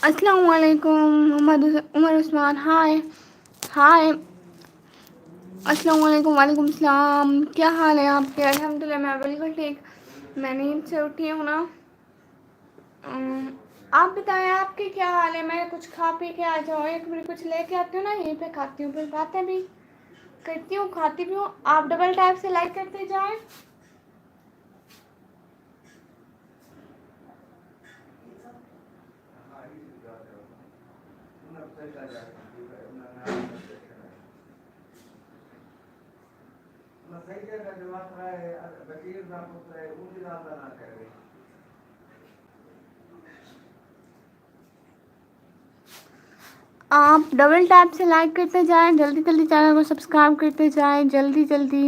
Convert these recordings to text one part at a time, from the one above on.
अस्सलाम वालेकुम उमर उस्मान। हाय हाय। अस्सलाम वालेकुम। वालेकुम सलाम। क्या हाल है आपके? अल्हम्दुलिल्लाह मैं बिल्कुल ठीक। मैं नींद से उठी हूँ ना। आप बताएं आपके क्या हाल है? मैं कुछ खा पी के आ जाओ, एक मिनट कुछ लेके आती हूँ ना, यहीं पे खाती हूँ, फिर बातें भी करती हूँ, खाती भी हूँ। आप डबल टैप से लाइक करते जाएं। आप डबल टैप से लाइक करते जाएं, जल्दी जल्दी चैनल को सब्सक्राइब करते जाएं, जल्दी जल्दी।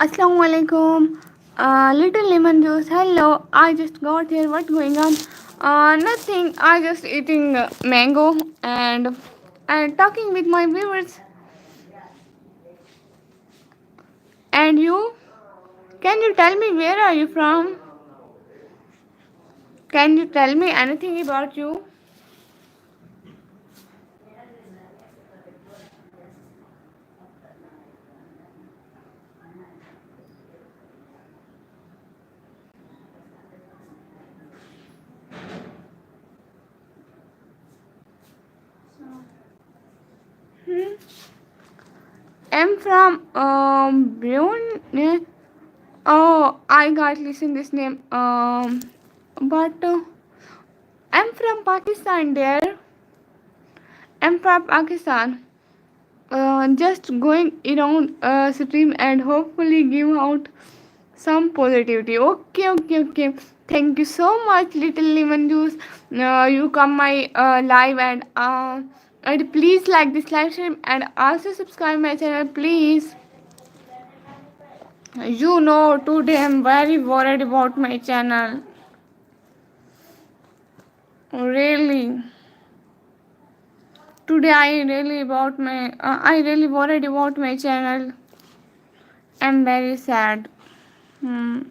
Assalamu alaikum. Little lemon juice. Hello. I just got here. What going on? Nothing. I just eating mango and talking with my viewers. And you? Can you tell me where are you from? Can you tell me anything about you? Hmm? I'm from Brunei. Oh, I got listen this name. But I'm from Pakistan, dear. I'm from Pakistan. Just going around stream and hopefully give out some positivity. Okay, okay, okay. Thank you so much, little lemon juice. You come my live and please like this live stream and also subscribe my channel, please. You know, today I'm very worried about my channel. Really. Today I really worried about my channel. I'm very sad. Hmm.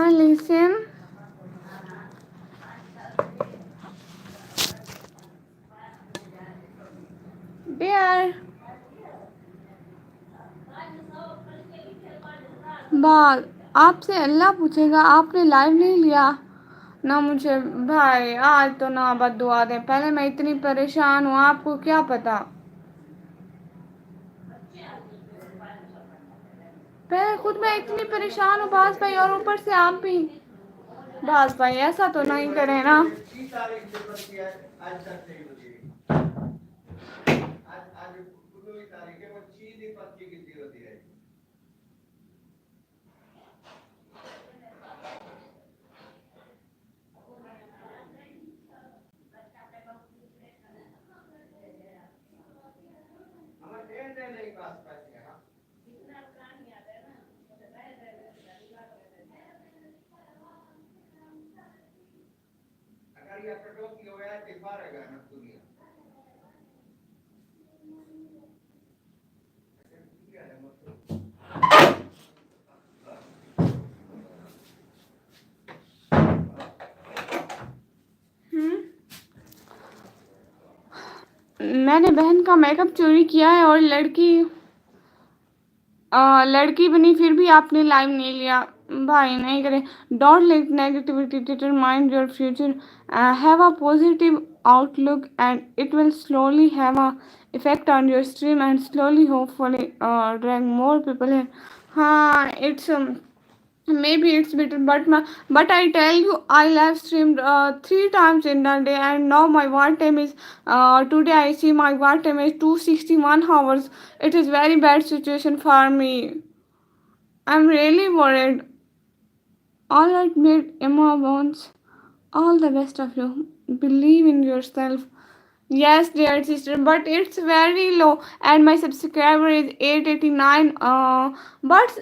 Listen. Dear. बाल आपसे अल्लाह पूछेगा, आपने live नहीं लिया ना। मुझे भाई आज तो ना बद्दुआ दे। पहले मैं इतनी परेशान हूँ, आपको क्या पता। पहले खुद मैं इतनी परेशान हूँ बास भाई, और ऊपर से आप भी। बास भाई ऐसा तो नहीं करे ना। मैंने बहन का मेकअप चोरी किया है और लड़की बनी, फिर भी आपने लाइव नहीं लिया। भाई नहीं करे। Don't let negativity determine your future, have a positive outlook and it will slowly have a effect on your stream and slowly hopefully drag more people in. हाँ, it's maybe it's better, but I tell you, I live streamed 3 times in a day, and now my watch time is today I see my watch time is 261 hours. It is very bad situation for me. I'm really worried. All right, mate, Emma Bones. All the best of you. Believe in yourself. Yes, dear sister, but it's very low, and my subscriber is 889. But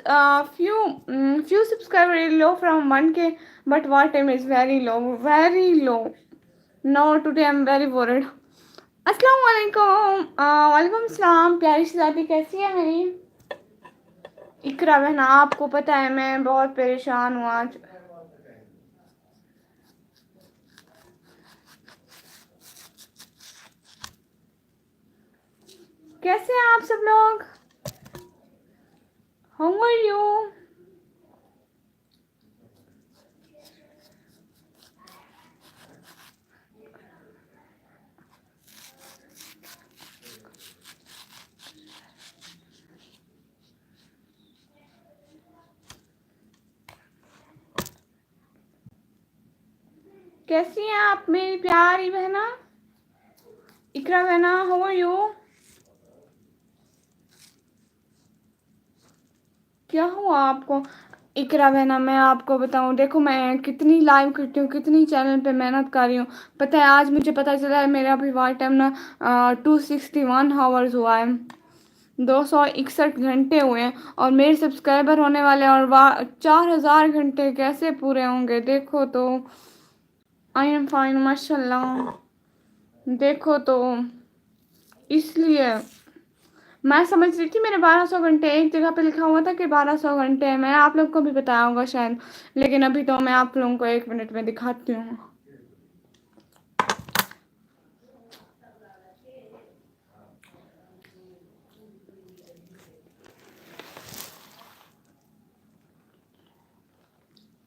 few subscriber is low from 1K, but what time is very low, very low. No, today I'm very worried. अस्सलाम वालेकुम। वालेकुम सलाम। प्यारी शहजादी कैसी है मेरी? इकरा बहना, आपको पता है मैं बहुत परेशान हूँ आज। कैसे हैं आप सब लोग? How are you? कैसी हैं आप मेरी प्यारी बहना? इकरा बहना, हाउ आर यू? क्या हुआ आपको? इकरा बहना, मैं आपको बताऊं, देखो मैं कितनी लाइव करती हूँ, कितनी चैनल पे मेहनत कर रही हूँ। पता है आज मुझे पता चला है मेरा अभी वाच टाइम ना 261 आवर्स हुआ है। 261 घंटे हुए हैं और मेरे सब्सक्राइबर होने वाले हैं, और 4000 घंटे कैसे पूरे होंगे देखो तो। आई एम फाइन माशाल्लाह। देखो तो, इसलिए मैं समझ रही थी मेरे 1200 घंटे, एक जगह पे लिखा हुआ था कि 1200 घंटे है। मैं आप लोग को भी बताया होगा शायद, लेकिन अभी तो मैं आप लोगों को 1 मिनट में दिखाती हूँ।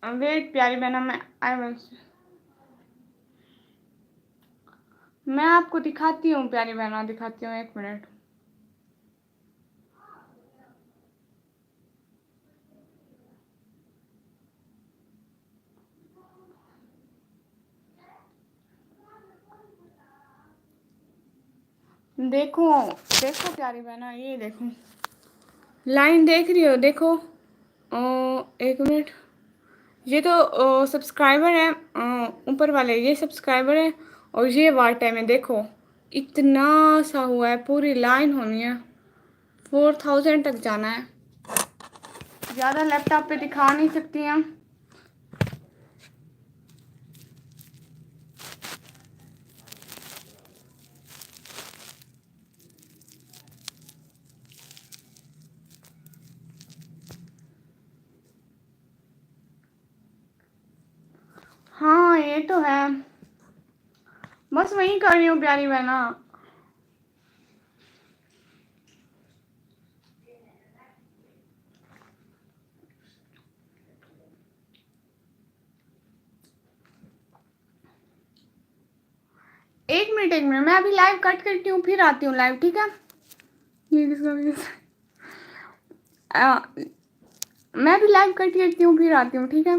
वेट प्यारी बहना, मैं आपको दिखाती हूँ प्यारी बहना, दिखाती हूँ 1 मिनट। देखो देखो प्यारी बहना, ये देखो लाइन देख रही हो? देखो 1 मिनट। ये तो सब्सक्राइबर है, ऊपर वाले ये सब्सक्राइबर है, और ये वाट टाइम है। देखो इतना सा हुआ है, पूरी लाइन होनी है, 4000 तक जाना है। ज़्यादा लैपटॉप पे दिखा नहीं सकती हैं। हाँ ये तो है, बस वही कर रही हूँ प्यारी बहना। एक मिनट मैं अभी लाइव कट करती हूँ, फिर आती हूँ लाइव, ठीक है? ये मैं अभी लाइव कट करती हूँ, फिर आती हूँ, ठीक है?